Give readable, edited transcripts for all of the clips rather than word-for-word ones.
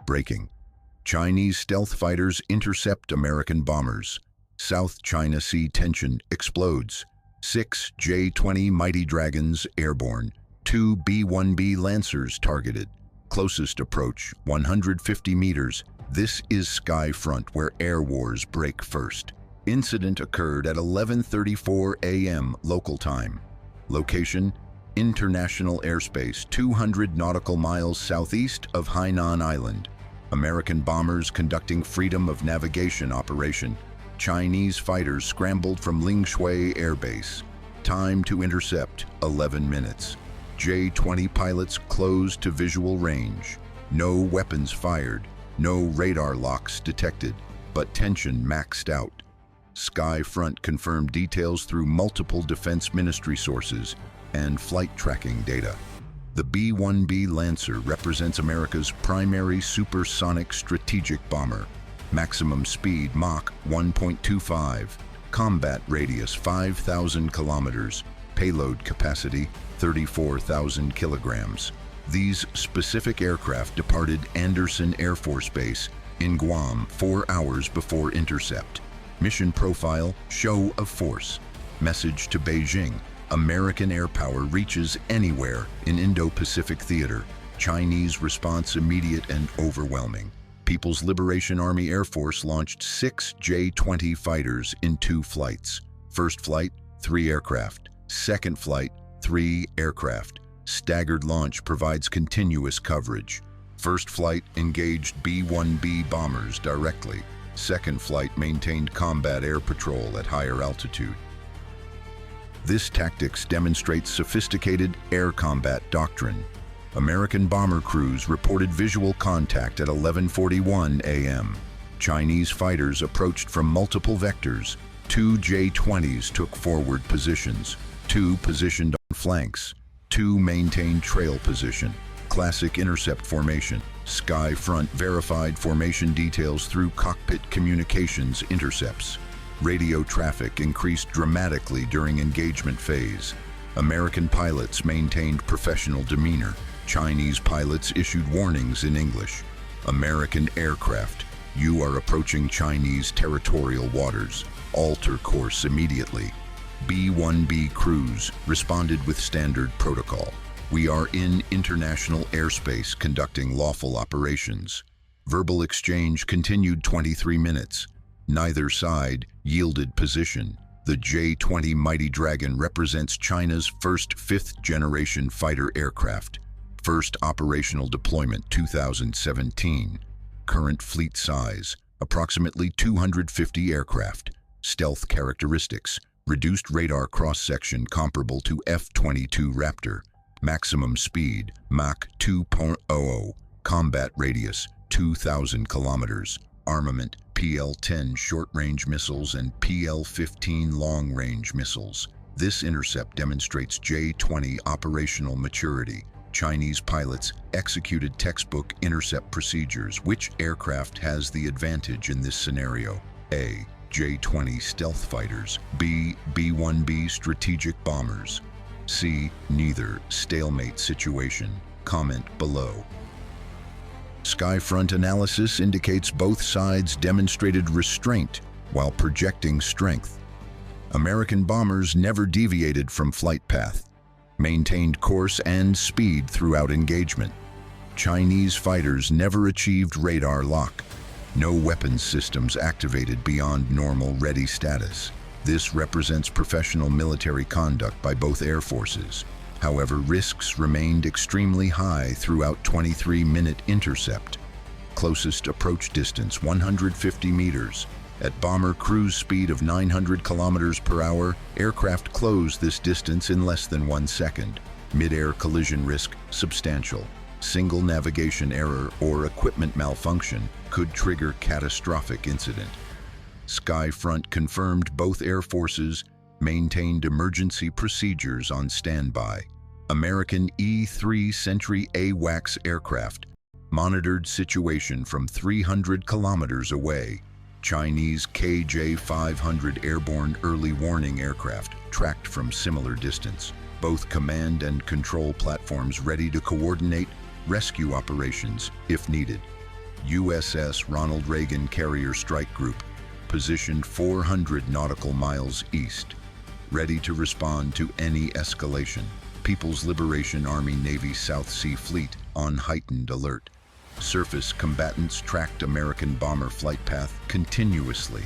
Breaking. Chinese stealth fighters intercept American bombers. South China Sea tension explodes. 6 J-20 Mighty Dragons airborne. 2 B-1B Lancers targeted. Closest approach, 150 meters. This is sky front where air wars break first. Incident occurred at 11:34 a.m. local time. Location, international airspace 200 nautical miles southeast of Hainan Island. American bombers conducting freedom of navigation operation. Chinese fighters scrambled from Lingshui Air Base. Time to intercept, 11 minutes. J-20 pilots closed to visual range. No weapons fired, no radar locks detected, but tension maxed out. Sky front confirmed details through multiple defense ministry sources and flight tracking data. The B-1B Lancer represents America's primary supersonic strategic bomber. Maximum speed Mach 1.25, combat radius 5,000 kilometers, payload capacity 34,000 kilograms. These specific aircraft departed Andersen Air Force Base in Guam 4 hours before intercept. Mission profile, show of force. Message to Beijing, American air power reaches anywhere in Indo-Pacific theater. Chinese response immediate and overwhelming. People's Liberation Army Air Force launched 6 J-20 fighters in 2 flights. First flight, 3 aircraft. Second flight, 3 aircraft. Staggered launch provides continuous coverage. First flight engaged B-1B bombers directly. Second flight maintained combat air patrol at higher altitude. This tactics demonstrates sophisticated air combat doctrine. American bomber crews reported visual contact at 11:41 a.m. Chinese fighters approached from multiple vectors. 2 J-20s took forward positions. 2 positioned on flanks. 2 maintained trail position. Classic intercept formation. Sky front verified formation details through cockpit communications intercepts. Radio traffic increased dramatically during engagement phase. American pilots maintained professional demeanor. Chinese pilots issued warnings in English. American aircraft, you are approaching Chinese territorial waters. Alter course immediately. B-1B crews responded with standard protocol. We are in international airspace conducting lawful operations. Verbal exchange continued 23 minutes. Neither side yielded position. The J-20 Mighty Dragon represents China's first 5th-generation fighter aircraft. First operational deployment 2017. Current fleet size, approximately 250 aircraft. Stealth characteristics, reduced radar cross-section comparable to F-22 Raptor. Maximum speed, Mach 2.00. Combat radius, 2,000 kilometers. Armament, PL-10 short-range missiles and PL-15 long-range missiles. This intercept demonstrates J-20 operational maturity. Chinese pilots executed textbook intercept procedures. Which aircraft has the advantage in this scenario? A. J-20 stealth fighters. B. B-1B strategic bombers. C. Neither. Stalemate situation. Comment below. Skyfront analysis indicates both sides demonstrated restraint while projecting strength. American bombers never deviated from flight path, maintained course and speed throughout engagement. Chinese fighters never achieved radar lock. No weapons systems activated beyond normal ready status. This represents professional military conduct by both air forces. However, risks remained extremely high throughout 23-minute intercept. Closest approach distance 150 meters. At bomber cruise speed of 900 kilometers per hour, aircraft closed this distance in less than 1 second. Mid-air collision risk substantial. Single navigation error or equipment malfunction could trigger catastrophic incident. Skyfront confirmed both air forces maintained emergency procedures on standby. American E-3 Sentry AWACS aircraft monitored situation from 300 kilometers away. Chinese KJ-500 airborne early warning aircraft tracked from similar distance. Both command and control platforms ready to coordinate rescue operations if needed. USS Ronald Reagan Carrier Strike Group, positioned 400 nautical miles east, ready to respond to any escalation. People's Liberation Army Navy South Sea Fleet on heightened alert. Surface combatants tracked American bomber flight path continuously.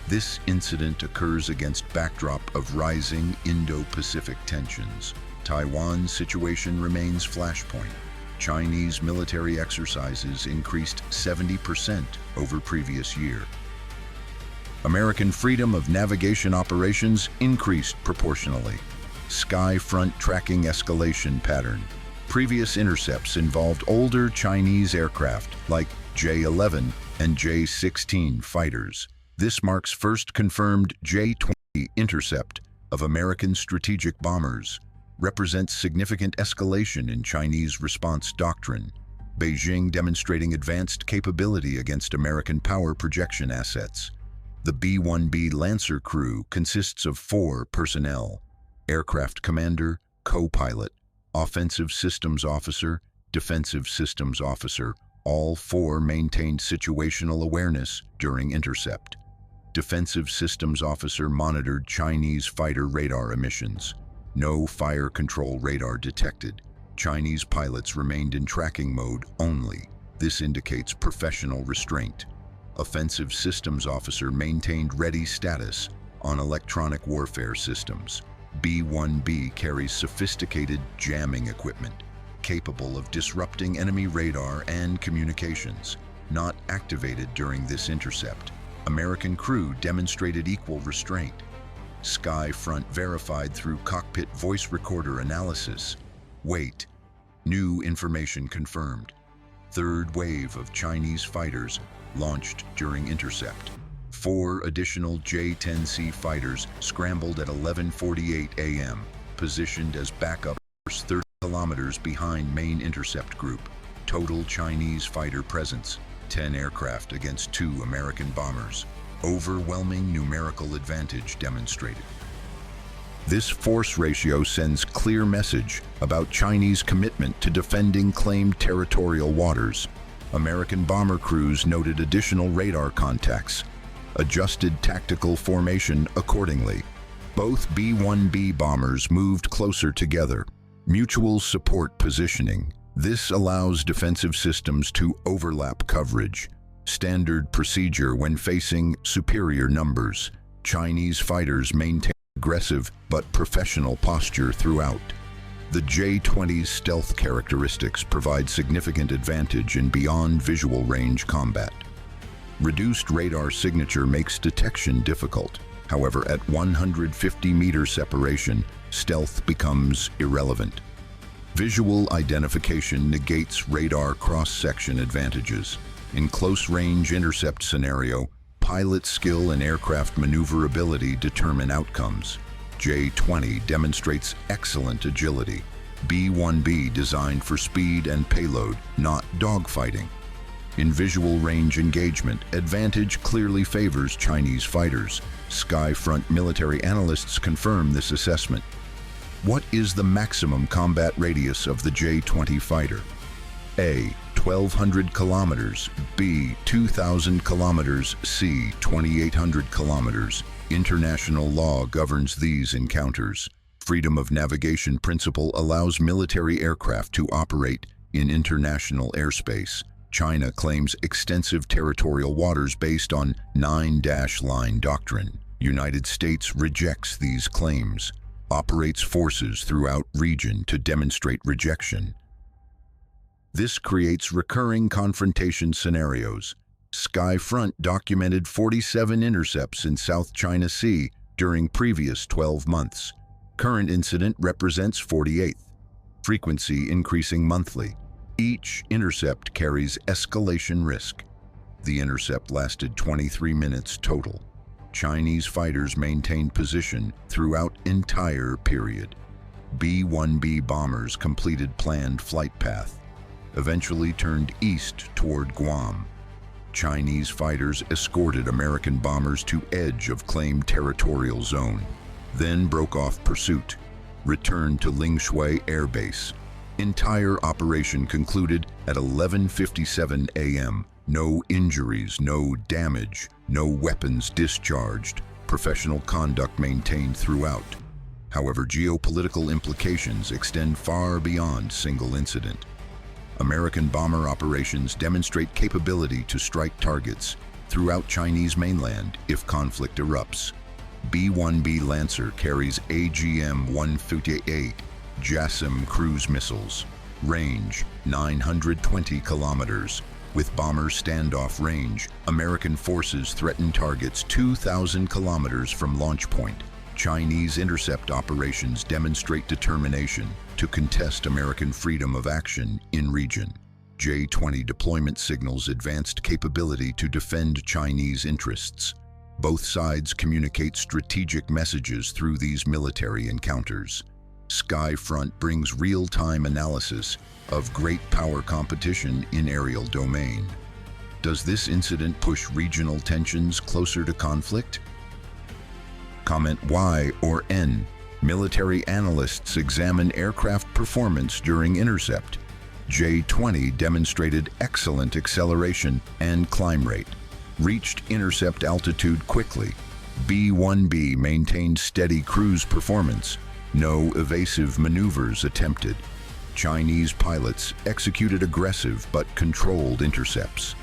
This incident occurs against backdrop of rising Indo-Pacific tensions. Taiwan's situation remains flashpoint. Chinese military exercises increased 70% over previous year. American freedom of navigation operations increased proportionally. Sky front tracking escalation pattern. Previous intercepts involved older Chinese aircraft like J-11 and J-16 fighters. This marks first confirmed J-20 intercept of American strategic bombers, represents significant escalation in Chinese response doctrine. Beijing demonstrating advanced capability against American power projection assets. The B-1B Lancer crew consists of 4 personnel: aircraft commander, co-pilot, offensive systems officer, defensive systems officer. All 4 maintained situational awareness during intercept. Defensive systems officer monitored Chinese fighter radar emissions. No fire control radar detected. Chinese pilots remained in tracking mode only. This indicates professional restraint. Offensive systems officer maintained ready status on electronic warfare systems. B-1B carries sophisticated jamming equipment, capable of disrupting enemy radar and communications. Not activated during this intercept. American crew demonstrated equal restraint. Sky front verified through cockpit voice recorder analysis. Wait. New information confirmed. Third wave of Chinese fighters launched during intercept. 4 additional J-10C fighters scrambled at 11:48 a.m., positioned as backup 30 kilometers behind main intercept group. Total Chinese fighter presence, 10 aircraft against 2 American bombers. Overwhelming numerical advantage demonstrated. This force ratio sends clear message about Chinese commitment to defending claimed territorial waters. American bomber crews noted additional radar contacts, adjusted tactical formation accordingly. Both B-1B bombers moved closer together. Mutual support positioning. This allows defensive systems to overlap coverage. Standard procedure when facing superior numbers. Chinese fighters maintain aggressive but professional posture throughout. The J-20's stealth characteristics provide significant advantage in beyond visual range combat. Reduced radar signature makes detection difficult. However, at 150-meter separation, stealth becomes irrelevant. Visual identification negates radar cross-section advantages. In close-range intercept scenario, pilot skill and aircraft maneuverability determine outcomes. J-20 demonstrates excellent agility. B-1B designed for speed and payload, not dogfighting. In visual range engagement, advantage clearly favors Chinese fighters. Skyfront military analysts confirm this assessment. What is the maximum combat radius of the J-20 fighter? A. 1,200 kilometers. B. 2,000 kilometers. C. 2,800 kilometers. International law governs these encounters. Freedom of navigation principle allows military aircraft to operate in international airspace. China claims extensive territorial waters based on 9-line doctrine. United States rejects these claims, operates forces throughout region to demonstrate rejection. This creates recurring confrontation scenarios. Skyfront documented 47 intercepts in South China Sea during previous 12 months. Current incident represents 48th. Frequency increasing monthly. Each intercept carries escalation risk. The intercept lasted 23 minutes total. Chinese fighters maintained position throughout entire period. B-1B bombers completed planned flight path, eventually turned east toward Guam. Chinese fighters escorted American bombers to edge of claimed territorial zone, then broke off pursuit, returned to Lingshui Air Base. Entire operation concluded at 11:57 a.m., No injuries, no damage, no weapons discharged, professional conduct maintained throughout. However, geopolitical implications extend far beyond single incident. American bomber operations demonstrate capability to strike targets throughout Chinese mainland if conflict erupts. B-1B Lancer carries AGM-158 JASSM cruise missiles, range 920 kilometers. With bomber standoff range, American forces threaten targets 2,000 kilometers from launch point. Chinese intercept operations demonstrate determination to contest American freedom of action in region. J-20 deployment signals advanced capability to defend Chinese interests. Both sides communicate strategic messages through these military encounters. Skyfront brings real-time analysis of great power competition in aerial domain. Does this incident push regional tensions closer to conflict? Comment Y or N. Military analysts examine aircraft performance during intercept. J-20 demonstrated excellent acceleration and climb rate. Reached intercept altitude quickly. B-1B maintained steady cruise performance. No evasive maneuvers attempted. Chinese pilots executed aggressive but controlled intercepts.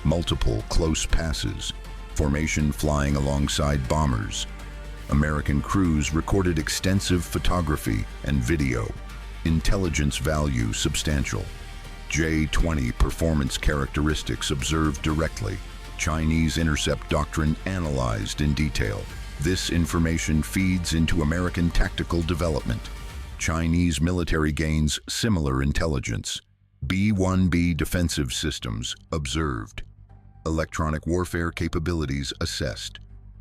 Multiple close passes. Formation flying alongside bombers. American crews recorded extensive photography and video. Intelligence value substantial. J-20 performance characteristics observed directly. Chinese intercept doctrine analyzed in detail. This information feeds into American tactical development. Chinese military gains similar intelligence. B-1B defensive systems observed. Electronic warfare capabilities assessed.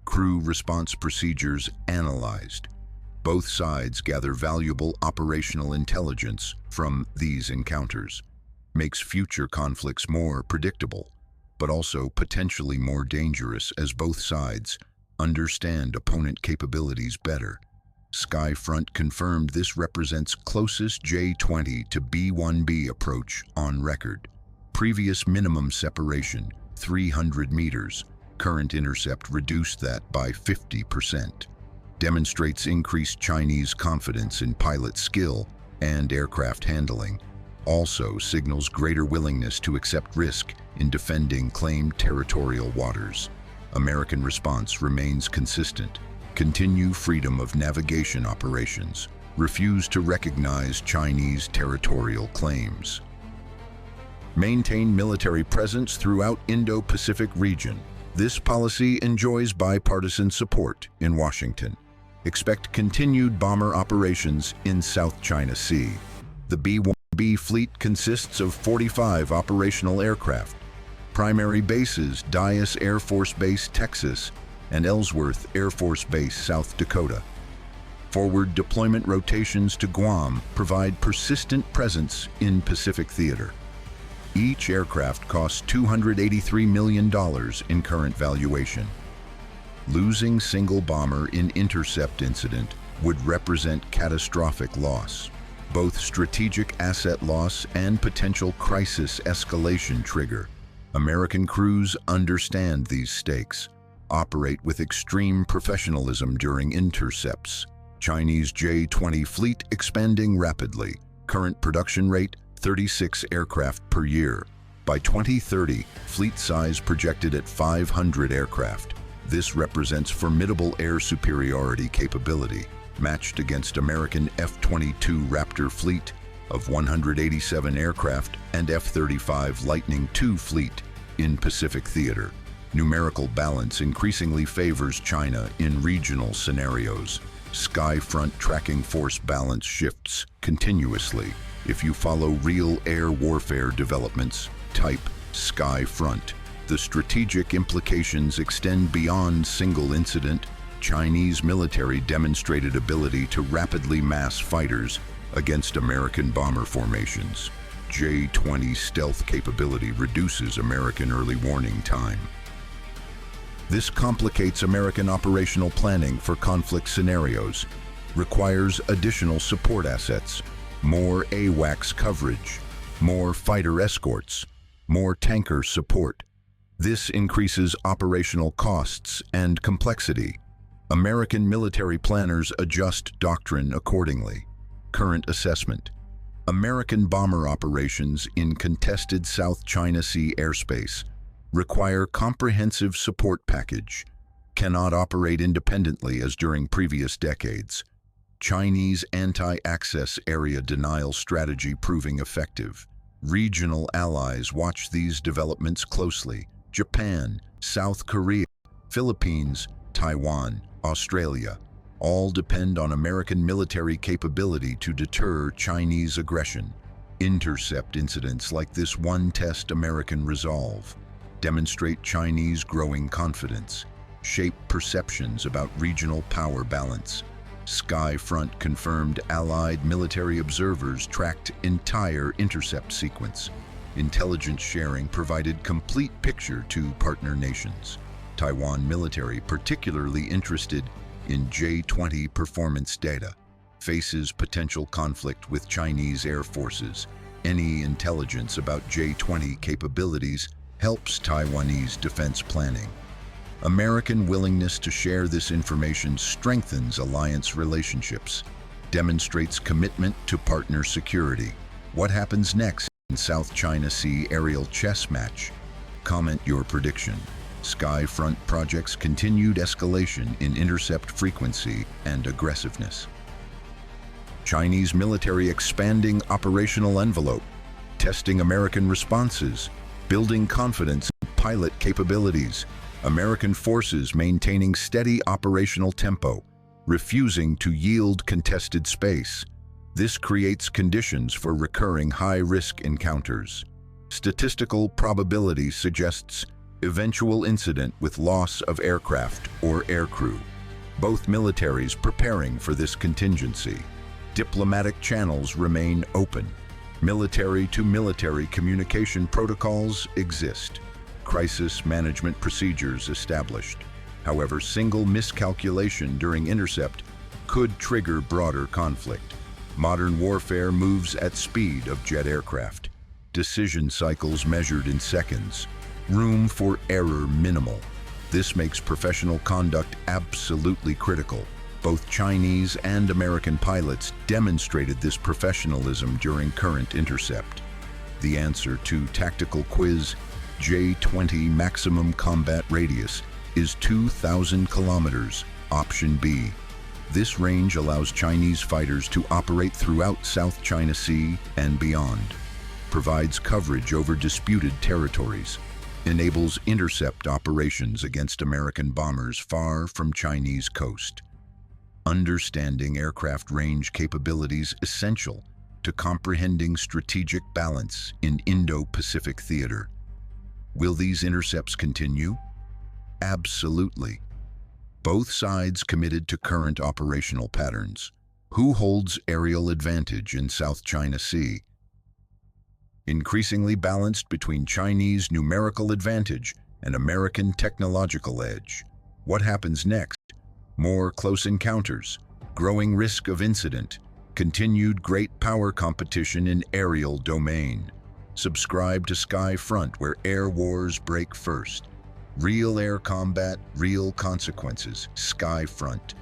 Crew response procedures analyzed. Both sides gather valuable operational intelligence from these encounters. Makes future conflicts more predictable, but also potentially more dangerous as both sides understand opponent capabilities better. Skyfront confirmed this represents closest J-20 to B-1B approach on record. Previous minimum separation, 300 meters. Current intercept reduced that by 50%. Demonstrates increased Chinese confidence in pilot skill and aircraft handling. Also signals greater willingness to accept risk in defending claimed territorial waters. American response remains consistent. Continue freedom of navigation operations. Refuse to recognize Chinese territorial claims. Maintain military presence throughout Indo-Pacific region. This policy enjoys bipartisan support in Washington. Expect continued bomber operations in South China Sea. The B-1B fleet consists of 45 operational aircraft. Primary bases: Dyess Air Force Base, Texas, and Ellsworth Air Force Base, South Dakota. Forward deployment rotations to Guam provide persistent presence in Pacific theater. Each aircraft costs $283 million in current valuation. Losing single bomber in intercept incident would represent catastrophic loss. Both strategic asset loss and potential crisis escalation trigger. American crews understand these stakes, operate with extreme professionalism during intercepts. Chinese J-20 fleet expanding rapidly. Current production rate, 36 aircraft per year. By 2030, fleet size projected at 500 aircraft. This represents formidable air superiority capability, matched against American F-22 Raptor fleet of 187 aircraft and F-35 Lightning II fleet in Pacific theater. Numerical balance increasingly favors China in regional scenarios. Skyfront tracking force balance shifts continuously. If you follow real air warfare developments, type Skyfront. The strategic implications extend beyond single incident. Chinese military demonstrated ability to rapidly mass fighters against American bomber formations. J-20 stealth capability reduces American early warning time. This complicates American operational planning for conflict scenarios, requires additional support assets, more AWACS coverage, more fighter escorts, more tanker support. This increases operational costs and complexity. American military planners adjust doctrine accordingly. Current assessment. American bomber operations in contested South China Sea airspace require comprehensive support package, cannot operate independently as during previous decades. Chinese anti-access area denial strategy proving effective. Regional allies watch these developments closely. Japan, South Korea, Philippines, Taiwan, Australia, all depend on American military capability to deter Chinese aggression. Intercept incidents like this one test American resolve, demonstrate Chinese growing confidence, shape perceptions about regional power balance. Sky front confirmed Allied military observers tracked entire intercept sequence. Intelligence sharing provided complete picture to partner nations. Taiwan military, particularly interested in J-20 performance data, faces potential conflict with Chinese air forces. Any intelligence about J-20 capabilities helps Taiwanese defense planning. American willingness to share this information strengthens alliance relationships, demonstrates commitment to partner security. What happens next in South China Sea aerial chess match? Comment your prediction. Skyfront projects continued escalation in intercept frequency and aggressiveness. Chinese military expanding operational envelope, testing American responses, building confidence in pilot capabilities. American forces maintaining steady operational tempo, refusing to yield contested space. This creates conditions for recurring high-risk encounters. Statistical probability suggests eventual incident with loss of aircraft or aircrew. Both militaries preparing for this contingency. Diplomatic channels remain open. Military-to-military communication protocols exist. Crisis management procedures established. However, single miscalculation during intercept could trigger broader conflict. Modern warfare moves at speed of jet aircraft. Decision cycles measured in seconds. Room for error minimal. This makes professional conduct absolutely critical. Both Chinese and American pilots demonstrated this professionalism during current intercept. The answer to tactical quiz, J-20 maximum combat radius is 2,000 kilometers, option B. This range allows Chinese fighters to operate throughout South China Sea and beyond, provides coverage over disputed territories, enables intercept operations against American bombers far from Chinese coast. Understanding aircraft range capabilities essential to comprehending strategic balance in Indo-Pacific theater. Will these intercepts continue? Absolutely. Both sides committed to current operational patterns. Who holds aerial advantage in South China Sea? Increasingly balanced between Chinese numerical advantage and American technological edge. What happens next? More close encounters, growing risk of incident, continued great power competition in aerial domain. Subscribe to Skyfront, where air wars break first. Real air combat, real consequences. Skyfront.